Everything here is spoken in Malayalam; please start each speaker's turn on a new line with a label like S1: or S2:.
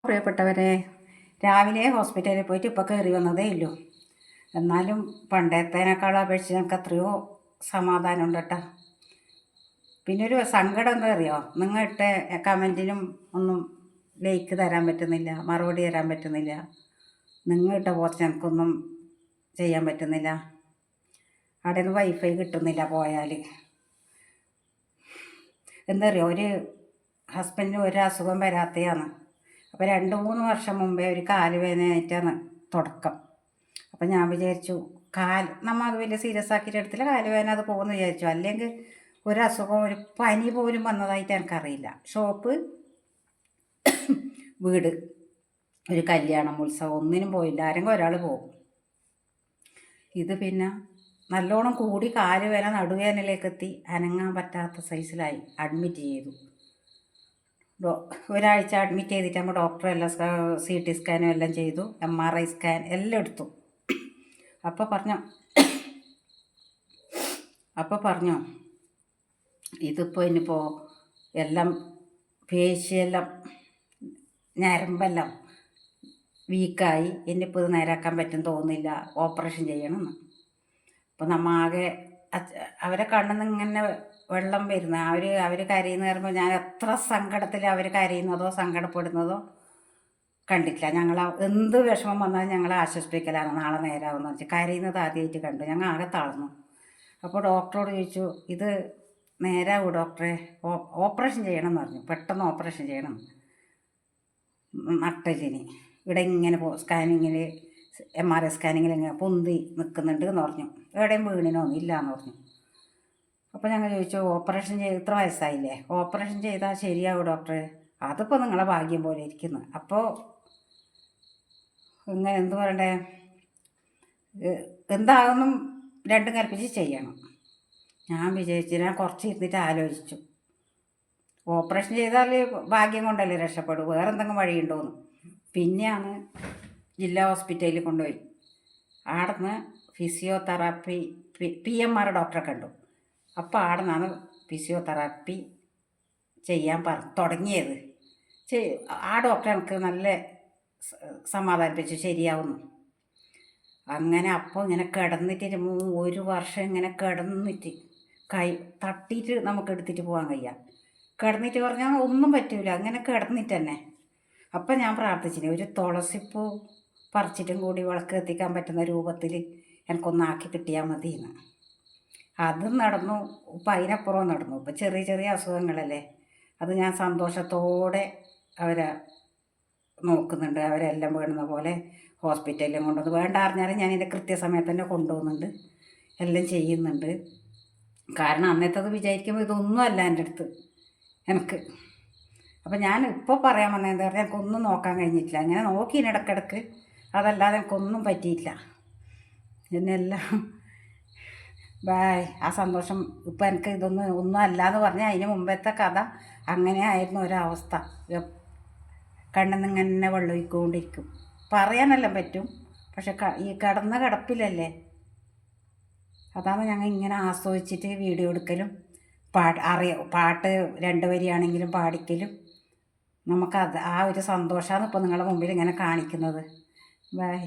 S1: പ്രിയപ്പെട്ടവരെ, രാവിലെ ഹോസ്പിറ്റലിൽ പോയിട്ട് ഇപ്പോൾ കയറി വന്നതേ ഉള്ളൂ. എന്നാലും പണ്ടത്തേനേക്കാളും അപേക്ഷിച്ച് ഞങ്ങൾക്ക് എത്രയോ സമാധാനമുണ്ട് കേട്ടോ. പിന്നെ ഒരു സങ്കടം എന്താ അറിയോ, നിങ്ങൾ ഇട്ട കമൻറ്റിനും ഒന്നും ലൈക്ക് തരാൻ പറ്റുന്നില്ല, മറുപടി തരാൻ പറ്റുന്നില്ല. നിങ്ങൾ ഇട്ട പോസ്റ്റ് എനിക്കൊന്നും ചെയ്യാൻ പറ്റുന്നില്ല. അവിടെ നിന്ന് വൈഫൈ കിട്ടുന്നില്ല പോയാൽ. എന്താ അറിയോ, ഒരു ഹസ്ബൻഡിന് ഒരു അസുഖം വരാത്തതാണ്. അപ്പോൾ 2-3 വർഷം മുമ്പേ ഒരു കാലുവേദനയായിട്ടാണ് തുടക്കം. അപ്പം ഞാൻ വിചാരിച്ചു നമ്മൾ അത് വലിയ സീരിയസ് ആക്കിയിട്ട് എടുത്തില്ല, കാലുവേദന അത് പോകുമെന്ന് വിചാരിച്ചു. അല്ലെങ്കിൽ ഒരസുഖം, ഒരു പനി പോലും വന്നതായിട്ട് എനിക്കറിയില്ല. ഷോപ്പ്, വീട്, ഒരു കല്യാണം, ഉത്സവം, ഒന്നിനും പോയില്ല. ആരെങ്കിലും ഒരാൾ പോകും. ഇത് പിന്നെ നല്ലോണം കൂടി കാലുവേദന നടുവേദനയിലേക്ക് എത്തി, അനങ്ങാൻ പറ്റാത്ത സൈസിലായി. അഡ്മിറ്റ് ചെയ്തു. ഒരാഴ്ച അഡ്മിറ്റ് ചെയ്തിട്ടാകുമ്പോൾ ഡോക്ടറെല്ലാം CT സ്കാനും എല്ലാം ചെയ്തു, MRI സ്കാൻ എല്ലാം എടുത്തു. അപ്പോൾ പറഞ്ഞു ഇതിപ്പോൾ ഇനിയിപ്പോൾ എല്ലാം പേശിയെല്ലാം ഞരമ്പെല്ലാം വീക്കായി, ഇനിയിപ്പോൾ ഇത് നേരാക്കാൻ പറ്റും തോന്നുന്നില്ല, ഓപ്പറേഷൻ ചെയ്യണമെന്ന്. അപ്പോൾ നമ്മൾ ആകെ അവരെ കണ്ണിൽ ഇങ്ങനെ വെള്ളം വരുന്ന അവർ കരയുന്ന പറയുമ്പോൾ ഞാൻ എത്ര സങ്കടത്തിൽ അവർ കരയുന്നതോ സങ്കടപ്പെടുന്നതോ കണ്ടിട്ടില്ല. ഞങ്ങൾ എന്ത് വിഷമം വന്നാലും ഞങ്ങളെ ആശ്വസിപ്പിക്കലാണ്, നാളെ നേരാവുമെന്ന് വെച്ചാൽ. കരയുന്നത് ആദ്യമായിട്ട് കണ്ടു. ഞങ്ങൾ ആകെ താഴ്ന്നു. അപ്പോൾ ഡോക്ടറോട് ചോദിച്ചു, ഇത് നേരാവൂ ഡോക്ടറെ, ഓപ്പറേഷൻ ചെയ്യണം എന്ന് പറഞ്ഞു. പെട്ടെന്ന് ഓപ്പറേഷൻ ചെയ്യണം, നട്ടലിന് ഇവിടെ ഇങ്ങനെ സ്കാനിങ്ങിൽ MRI സ്കാനിങ്ങിൽ ഇങ്ങനെ പൊന്തി നിൽക്കുന്നുണ്ട് എന്ന് പറഞ്ഞു. എവിടെയും വീണിനൊന്നും ഇല്ല എന്ന് പറഞ്ഞു. അപ്പോൾ ഞങ്ങൾ ചോദിച്ചു, ഓപ്പറേഷൻ ചെയ്ത് ഇത്ര വയസ്സായില്ലേ, ഓപ്പറേഷൻ ചെയ്താൽ ശരിയാവും ഡോക്ടറെ? അതിപ്പോൾ നിങ്ങളെ ഭാഗ്യം പോലെ ഇരിക്കുന്നു. അപ്പോൾ ഇങ്ങനെ എന്ത് പറയണ്ടേ, എന്താകുന്നും രണ്ടും കൽപ്പിച്ച് ചെയ്യണം. ഞാൻ വിചാരിച്ചു, ഞാൻ കുറച്ച് ഇരുന്നിട്ട് ആലോചിച്ചു, ഓപ്പറേഷൻ ചെയ്താൽ ഭാഗ്യം കൊണ്ടല്ലേ രക്ഷപ്പെടും, വേറെ എന്തെങ്കിലും വഴിയുണ്ടോയെന്ന്. പിന്നെയാണ് ജില്ലാ ഹോസ്പിറ്റലിൽ കൊണ്ടുപോയി. അവിടെ നിന്ന് ഫിസിയോതെറാപ്പി PMR ഡോക്ടറെ കണ്ടു. അപ്പോൾ അവിടെ നിന്നാണ് ഫിസിയോതെറാപ്പി ചെയ്യാൻ തുടങ്ങിയത്. ആ ഡോക്ടർ എനിക്ക് നല്ല സമാധാനിപ്പിച്ചു, ശരിയാവുന്നു. അങ്ങനെ അപ്പോൾ ഇങ്ങനെ കിടന്നിട്ട് 1 വർഷം ഇങ്ങനെ കിടന്നിട്ട് കൈ തട്ടിയിട്ട് നമുക്ക് എടുത്തിട്ട് പോകാൻ കഴിയുക. കിടന്നിട്ട് പറഞ്ഞാൽ ഒന്നും പറ്റില്ല, അങ്ങനെ കിടന്നിട്ട് തന്നെ. അപ്പം ഞാൻ പ്രാർത്ഥിച്ചിന്, ഒരു തുളസിപ്പൂ പറിച്ചിട്ടും കൂടി വിളക്ക് എത്തിക്കാൻ പറ്റുന്ന രൂപത്തിൽ എനിക്കൊന്നാക്കി കിട്ടിയാൽ മതിയെന്ന്. അതും നടന്നു. ഇപ്പം അതിനപ്പുറം നടന്നു. ഇപ്പം ചെറിയ ചെറിയ അസുഖങ്ങളല്ലേ, അത് ഞാൻ സന്തോഷത്തോടെ അവരെ നോക്കുന്നുണ്ട്. അവരെല്ലാം വേണ്ടുന്ന പോലെ ഹോസ്പിറ്റലിലും കൊണ്ടുവന്ന്, വേണ്ട അറിഞ്ഞാലും ഞാൻ എൻ്റെ കൃത്യസമയത്ത് തന്നെ കൊണ്ടുപോകുന്നുണ്ട്, എല്ലാം ചെയ്യുന്നുണ്ട്. കാരണം അന്നത്തേത് വിചാരിക്കുമ്പോൾ ഇതൊന്നും അല്ല എൻ്റെ അടുത്ത് എനിക്ക്. അപ്പം ഞാൻ ഇപ്പോൾ പറയാൻ വന്നത് എന്താ പറഞ്ഞാൽ, എനിക്കൊന്നും നോക്കാൻ കഴിഞ്ഞിട്ടില്ല. അങ്ങനെ നോക്കി ഇടയ്ക്കിടയ്ക്ക്, അതല്ലാതെ എനിക്കൊന്നും പറ്റിയില്ല. എന്നെല്ലാം ബായ്. ആ സന്തോഷം ഇപ്പം എനിക്ക് ഒന്നും അല്ലാന്ന് പറഞ്ഞാൽ അതിന് മുമ്പത്തെ കഥ അങ്ങനെ ആയിരുന്നു ഒരവസ്ഥ. കണ്ണിൽ നിന്ന് ഇങ്ങനെ വെള്ളമൊഴിക്കൊണ്ടിരിക്കും. പറയാനെല്ലാം പറ്റും, പക്ഷെ ഈ കിടന്ന കിടപ്പിലല്ലേ. അതാണ് ഞങ്ങൾ ഇങ്ങനെ ആസ്വദിച്ചിട്ട് വീഡിയോ എടുക്കലും പാട്ട് 2 വരിയാണെങ്കിലും പാടിക്കലും. നമുക്കത് ആ ഒരു സന്തോഷമാണ് ഇപ്പോൾ നിങ്ങളുടെ മുമ്പിൽ ഇങ്ങനെ കാണിക്കുന്നത്. ബൈ.